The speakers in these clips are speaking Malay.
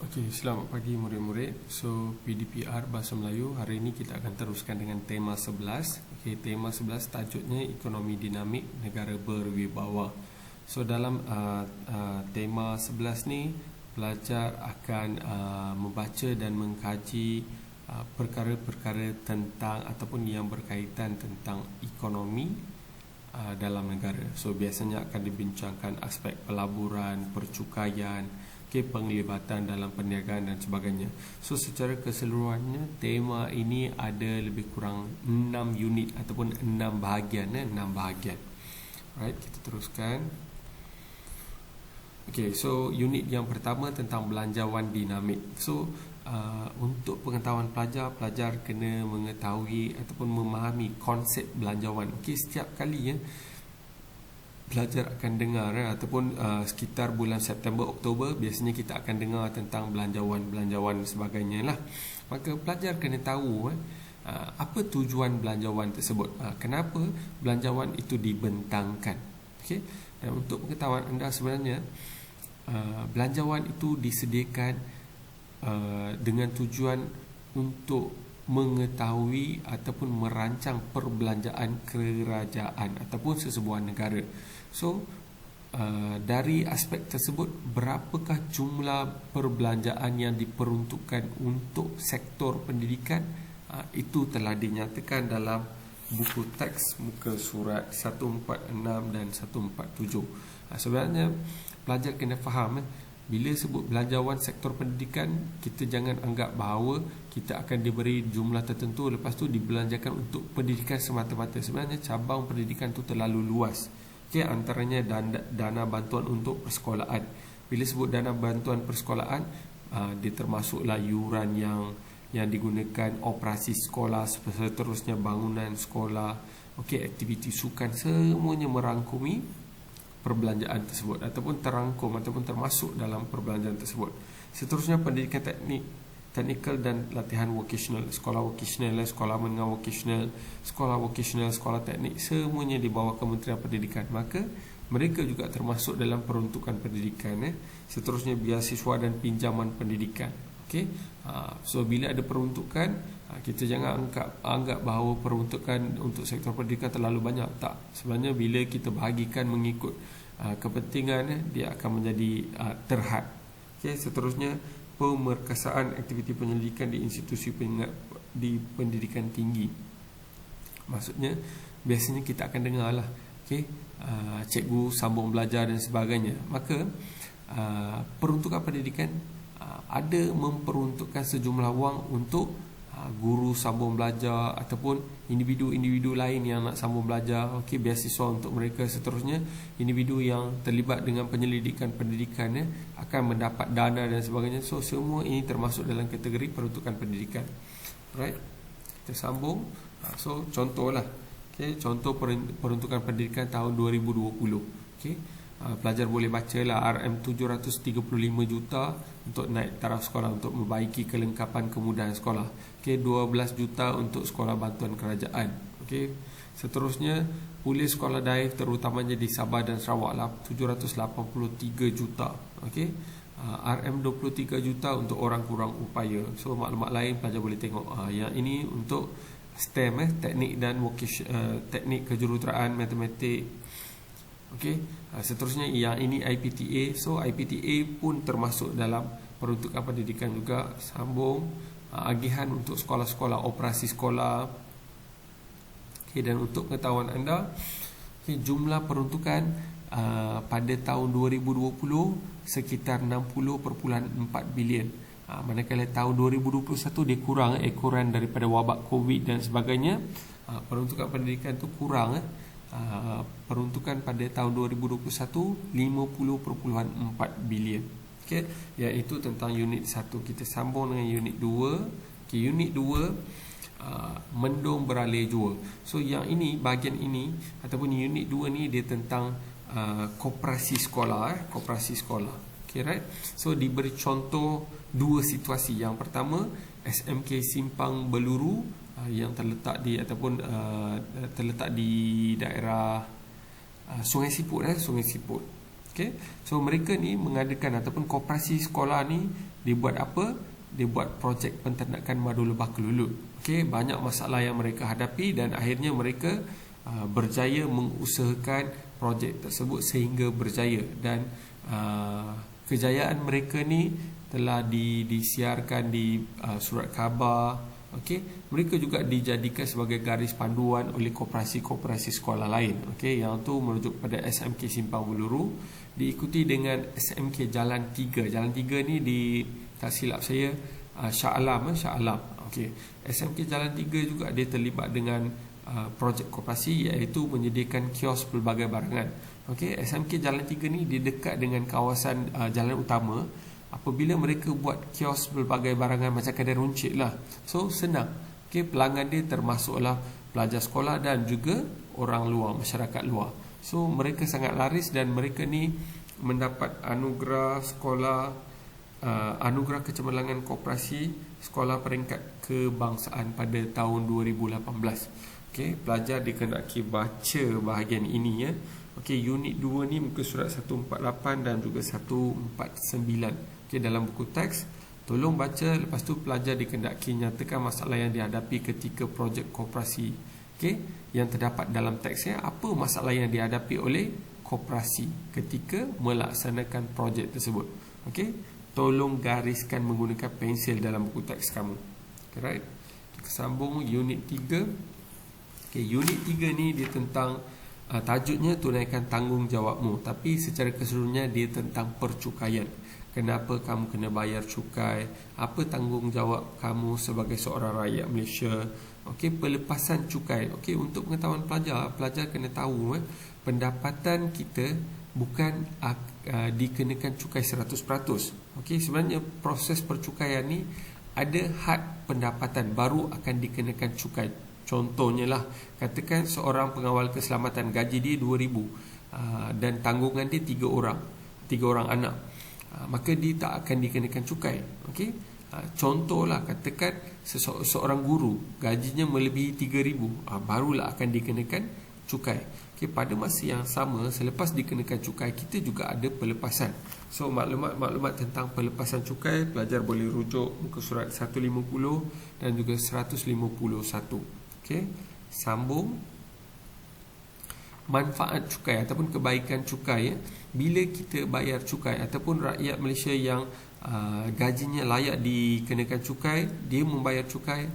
Okey, selamat pagi murid-murid. So, PDPR Bahasa Melayu, hari ini kita akan teruskan dengan tema 11. Okey, tema 11 tajuknya Ekonomi Dinamik Negara Berwibawa. So, dalam tema 11 ni, pelajar akan membaca dan mengkaji perkara-perkara tentang ataupun yang berkaitan tentang ekonomi dalam negara. So, biasanya akan dibincangkan aspek pelaburan, percukaian, penglibatan dalam perniagaan dan sebagainya. So, secara keseluruhannya tema ini ada lebih kurang 6 unit ataupun 6 bahagian. 6 bahagian. Alright, kita teruskan. Okay, so unit yang pertama tentang belanjawan dinamik. So, untuk pengetahuan pelajar kena mengetahui ataupun memahami konsep belanjawan. Okay, setiap kali pelajar akan dengar ataupun sekitar bulan September, Oktober biasanya kita akan dengar tentang belanjawan sebagainya lah. Maka pelajar kena tahu apa tujuan belanjawan tersebut, kenapa belanjawan itu dibentangkan. Okay? Dan untuk pengetahuan anda, sebenarnya belanjawan itu disediakan dengan tujuan untuk mengetahui ataupun merancang perbelanjaan kerajaan ataupun sesebuah negara. So, dari aspek tersebut, berapakah jumlah perbelanjaan yang diperuntukkan untuk sektor pendidikan, itu telah dinyatakan dalam buku teks muka surat 146 dan 147. Sebenarnya pelajar kena faham, bila sebut belanjawan sektor pendidikan, kita jangan anggap bahawa kita akan diberi jumlah tertentu lepas tu dibelanjakan untuk pendidikan semata-mata. Sebenarnya cabang pendidikan tu terlalu luas. Okay, antaranya dana bantuan untuk persekolahan. Bila sebut dana bantuan persekolahan, dia termasuklah yuran yang digunakan, operasi sekolah, seterusnya bangunan sekolah, okay, aktiviti sukan, semuanya merangkumi perbelanjaan tersebut ataupun terangkum ataupun termasuk dalam perbelanjaan tersebut. Seterusnya pendidikan teknikal dan latihan vocational, sekolah vocational, sekolah menengah vocational, sekolah teknik, semuanya di bawah Kementerian Pendidikan. Maka mereka juga termasuk dalam peruntukan pendidikan. Seterusnya beasiswa dan pinjaman pendidikan. Okay? So bila ada peruntukan, kita jangan anggap bahawa peruntukan untuk sektor pendidikan terlalu banyak. Tak, sebenarnya bila kita bahagikan mengikut kepentingan, dia akan menjadi terhad. Okay, seterusnya pemerkasaan aktiviti penyelidikan di institusi di pendidikan tinggi. Maksudnya biasanya kita akan dengar lah, okay, cikgu sambung belajar dan sebagainya. Maka peruntukan pendidikan ada memperuntukkan sejumlah wang untuk guru sambung belajar ataupun individu-individu lain yang nak sambung belajar, okey, beasiswa untuk mereka. Seterusnya individu yang terlibat dengan penyelidikan pendidikan akan mendapat dana dan sebagainya. So, semua ini termasuk dalam kategori peruntukan pendidikan. Right? Kita sambung. So, contohlah, okey, contoh peruntukan pendidikan tahun 2020. Okey, pelajar boleh bacalah RM 735 juta untuk naik taraf sekolah untuk membaiki kelengkapan kemudahan sekolah. Okey, 12 juta untuk sekolah bantuan kerajaan. Okey, seterusnya polis sekolah daif terutamanya di Sabah dan Sarawak lah 783 juta. Okey, RM 23 juta untuk orang kurang upaya. So, maklumat lain pelajar boleh tengok. Yang ini untuk STEM, teknik dan teknik kejuruteraan, matematik. Okey, seterusnya yang ini IPTA. So, IPTA pun termasuk dalam peruntukan pendidikan juga. Sambung, agihan untuk sekolah-sekolah, operasi sekolah. Okey, dan untuk pengetahuan anda, okay, jumlah peruntukan pada tahun 2020 sekitar 60.4 bilion. Manakala tahun 2021 dia kurang daripada wabak COVID dan sebagainya. Peruntukan pendidikan tu kurang. Peruntukan pada tahun 2021 50.4 bilion. Okey, iaitu tentang unit 1. Kita sambung dengan unit 2. Okey, unit 2 mendung beralih jua. So, yang ini, bahagian ini ataupun unit 2 ni dia tentang koperasi sekolah, koperasi sekolah. Okey, right? So, diberi contoh dua situasi. Yang pertama, SMK Simpang Beluru yang terletak di ataupun terletak di daerah Sungai Siput, Sungai Siput. Okay? So mereka ni mengadakan ataupun koperasi sekolah ni Dia buat apa? Dia buat projek penternakan madu lebah kelulut. Okey, banyak masalah yang mereka hadapi dan akhirnya mereka berjaya mengusahakan projek tersebut sehingga berjaya, dan kejayaan mereka ni telah disiarkan di surat khabar. Okey, mereka juga dijadikan sebagai garis panduan oleh koperasi-koperasi sekolah lain. Okey, yang tu merujuk pada SMK Simpang Buluru, diikuti dengan SMK Jalan 3. Jalan 3 ni tak silap saya Shah Alam. Okey, SMK Jalan 3 juga dia terlibat dengan projek koperasi, iaitu menyediakan kios pelbagai barangan. Okey, SMK Jalan 3 ni dia dekat dengan kawasan jalan utama. Apabila mereka buat kios berbagai barangan macam kedai runcit lah, so senang. Okay, pelanggan dia termasuklah pelajar sekolah dan juga orang luar, masyarakat luar. So mereka sangat laris dan mereka ni mendapat anugerah sekolah, anugerah kecemerlangan koperasi sekolah peringkat kebangsaan pada tahun 2018. Okay, pelajar dikendaki baca bahagian ini ya. Okay, unit 2 ni muka surat 148 dan juga 149. Okay, dalam buku teks tolong baca, lepas tu pelajar dikendaki nyatakan masalah yang dihadapi ketika projek koperasi. Okay, yang terdapat dalam teksnya, apa masalah yang dihadapi oleh koperasi ketika melaksanakan projek tersebut. Okay, tolong gariskan menggunakan pensil dalam buku teks kamu. Okay, right. Kita sambung unit 3. Okay, unit 3 ni dia tentang tajuknya tunaikan tanggungjawabmu, tapi secara keseluruhannya dia tentang percukaian. Kenapa kamu kena bayar cukai? Apa tanggungjawab kamu sebagai seorang rakyat Malaysia? Okey, pelepasan cukai. Okey, untuk pengetahuan pelajar, pelajar kena tahu pendapatan kita bukan dikenakan cukai 100%. Okey, sebenarnya proses percukaian ni ada had pendapatan baru akan dikenakan cukai. Contohnya lah, katakan seorang pengawal keselamatan gaji dia 2,000 dan tanggungan dia 3 orang anak. Maka dia tak akan dikenakan cukai. Okey, contohlah katakan seorang guru gajinya melebihi 3,000, barulah akan dikenakan cukai. Okey, pada masa yang sama selepas dikenakan cukai, kita juga ada pelepasan. So maklumat tentang pelepasan cukai pelajar boleh rujuk muka surat 150 dan juga 151. Okey, sambung manfaat cukai ataupun kebaikan cukai ya. Bila kita bayar cukai ataupun rakyat Malaysia yang gajinya layak dikenakan cukai, dia membayar cukai,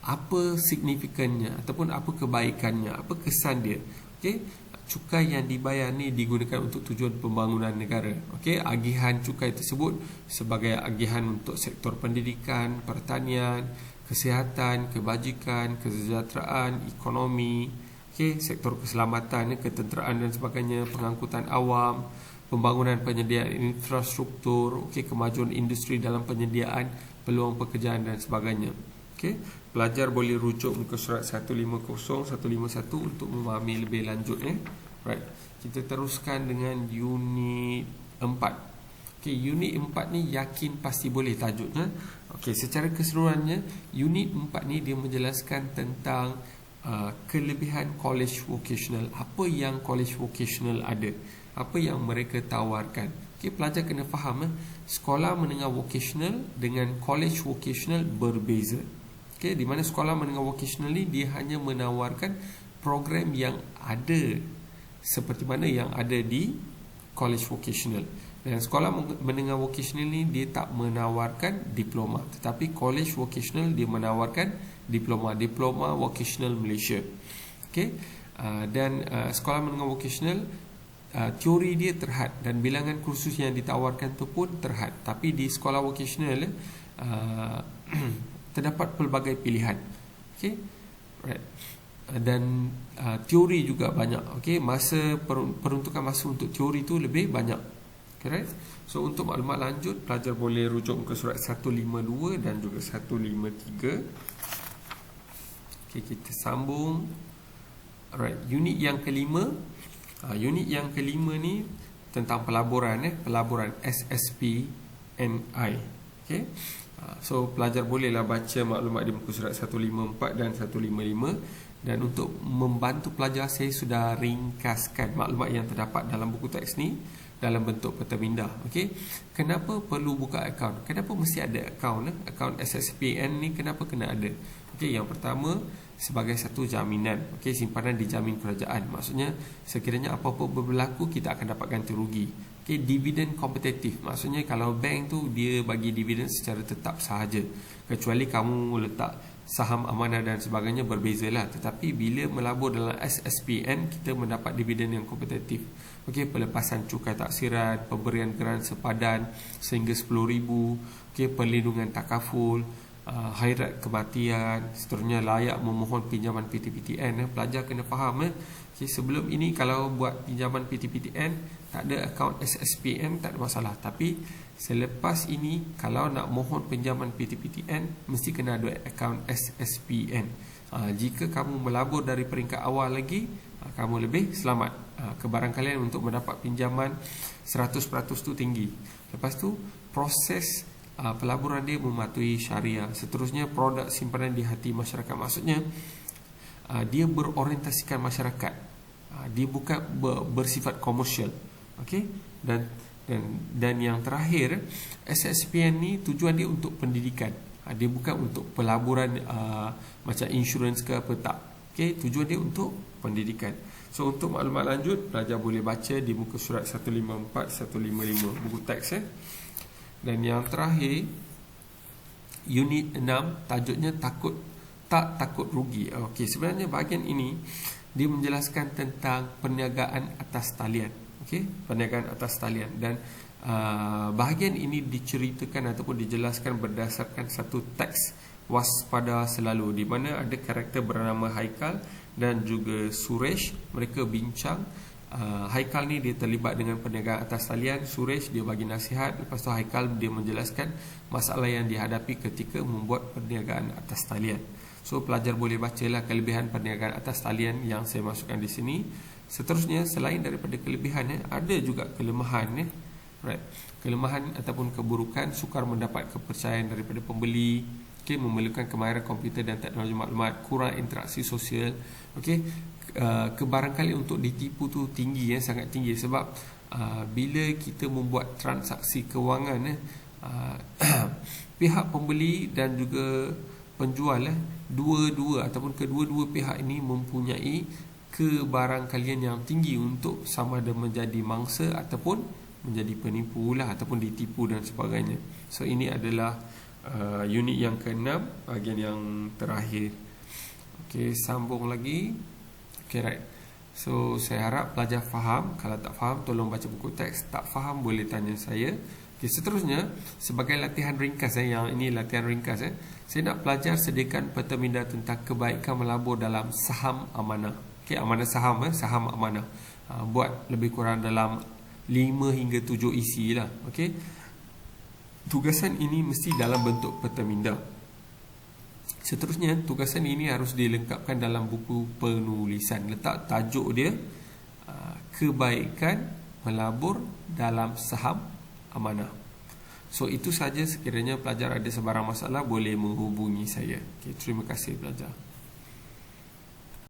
apa signifikannya ataupun apa kebaikannya, apa kesan dia. Okey, cukai yang dibayar ni digunakan untuk tujuan pembangunan negara. Okey, agihan cukai tersebut sebagai agihan untuk sektor pendidikan, pertanian, kesihatan, kebajikan, kesejahteraan, ekonomi, okay, sektor keselamatan, ketenteraan dan sebagainya, pengangkutan awam, pembangunan penyediaan infrastruktur, okay, kemajuan industri dalam penyediaan peluang pekerjaan dan sebagainya. Okay, pelajar boleh rujuk muka surat 150, 151 untuk memahami lebih lanjut. Right. Kita teruskan dengan unit 4. Okay, unit 4 ni yakin pasti boleh tajuknya. Okay, secara keseluruhannya unit 4 ni dia menjelaskan tentang kelebihan college vocational. Apa yang college vocational ada, apa yang mereka tawarkan. Okay, pelajar kena faham sekolah menengah vocational dengan college vocational berbeza. Okay, di mana sekolah menengah vocational ni dia hanya menawarkan program yang ada seperti mana yang ada di college vocational. Dan sekolah menengah vocational ni dia tak menawarkan diploma, tetapi college vocational dia menawarkan diploma vocational Malaysia. Okey, dan sekolah menengah vocational teori dia terhad dan bilangan kursus yang ditawarkan tu pun terhad. Tapi di sekolah vocational terdapat pelbagai pilihan. Okey, right. Dan teori juga banyak. Okey, masa peruntukan masa untuk teori tu lebih banyak. Okay, right? So untuk maklumat lanjut pelajar boleh rujuk ke surat 152 dan juga 153. Okay, kita sambung. Alright, unit yang kelima. Unit yang kelima ni tentang pelaburan pelaburan SSPNI. Okay. So pelajar bolehlah baca maklumat di muka surat 154 dan 155. Dan untuk membantu pelajar, saya sudah ringkaskan maklumat yang terdapat dalam buku teks ni dalam bentuk peta minda. Okey, kenapa perlu buka akaun? Kenapa mesti ada akaun? Akaun SSPN ni kenapa kena ada? Okey, yang pertama sebagai satu jaminan. Okey, simpanan dijamin kerajaan. Maksudnya sekiranya apa-apa berlaku kita akan dapat ganti rugi. Okey, dividen kompetitif. Maksudnya kalau bank tu dia bagi dividen secara tetap sahaja. Kecuali kamu letak saham amanah dan sebagainya, berbezalah. Tetapi bila melabur dalam SSPN, kita mendapat dividen yang kompetitif. Okey, pelepasan cukai taksiran, pemberian geran sepadan sehingga 10,000, okey, perlindungan takaful, hairat kematian, seterusnya layak memohon pinjaman PTPTN. Pelajar kena faham. Okay, sebelum ini kalau buat pinjaman PTPTN tak ada akaun SSPN tak ada masalah. Tapi selepas ini kalau nak mohon pinjaman PTPTN mesti kena ada akaun SSPN. Jika kamu melabur dari peringkat awal lagi, kamu lebih selamat. Kebarangkalian untuk mendapat pinjaman 100% tu tinggi. Lepas tu proses pelaburan dia mematuhi syariah. Seterusnya produk simpanan di hati masyarakat. Maksudnya dia berorientasikan masyarakat. Dia bukan bersifat komersial. Okey, dan yang terakhir, SSPN ni tujuan dia untuk pendidikan. Dia bukan untuk pelaburan macam insurans ke apa, tak. Okey, tujuan dia untuk pendidikan. So untuk maklumat lanjut, pelajar boleh baca di muka surat 154, 155 buku teks. Dan yang terakhir, unit 6, tajuknya tak takut rugi. Okey, sebenarnya bahagian ini dia menjelaskan tentang perniagaan atas talian. Okey, perniagaan atas talian. Dan bahagian ini diceritakan ataupun dijelaskan berdasarkan satu teks waspada selalu, di mana ada karakter bernama Haikal dan juga Suresh. Mereka bincang. Haikal ni dia terlibat dengan perniagaan atas talian, Suresh dia bagi nasihat, lepas tu Haikal dia menjelaskan masalah yang dihadapi ketika membuat perniagaan atas talian. So pelajar boleh bacalah kelebihan perniagaan atas talian yang saya masukkan di sini. Seterusnya, selain daripada kelebihan, ada juga kelemahan. Right. Kelemahan ataupun keburukan, sukar mendapat kepercayaan daripada pembeli. Okay, memerlukan kemahiran komputer dan teknologi maklumat, kurang interaksi sosial. Okey, kebarangkali untuk ditipu tu tinggi, sangat tinggi. Sebab bila kita membuat transaksi kewangan, pihak pembeli dan juga penjual, dua-dua ataupun kedua-dua pihak ini mempunyai kebarangkalian yang tinggi untuk sama ada menjadi mangsa ataupun menjadi penipu lah, ataupun ditipu dan sebagainya. So ini adalah unit yang ke-6, bahagian yang terakhir. Okey, sambung lagi. Okey, right. So saya harap pelajar faham. Kalau tak faham, tolong baca buku teks. Tak faham, boleh tanya saya. Okey, seterusnya, sebagai latihan ringkas, yang ini latihan ringkas, saya nak pelajar sediakan peta minda tentang kebaikan melabur dalam saham amanah. Okey, amanah saham, saham amanah. Buat lebih kurang dalam 5 hingga 7 isi lah. Okey, tugasan ini mesti dalam bentuk peta minda. Seterusnya, tugasan ini harus dilengkapkan dalam buku penulisan. Letak tajuk dia, kebaikan melabur dalam saham amanah. So itu saja. Sekiranya pelajar ada sebarang masalah, boleh menghubungi saya. Okay, terima kasih pelajar.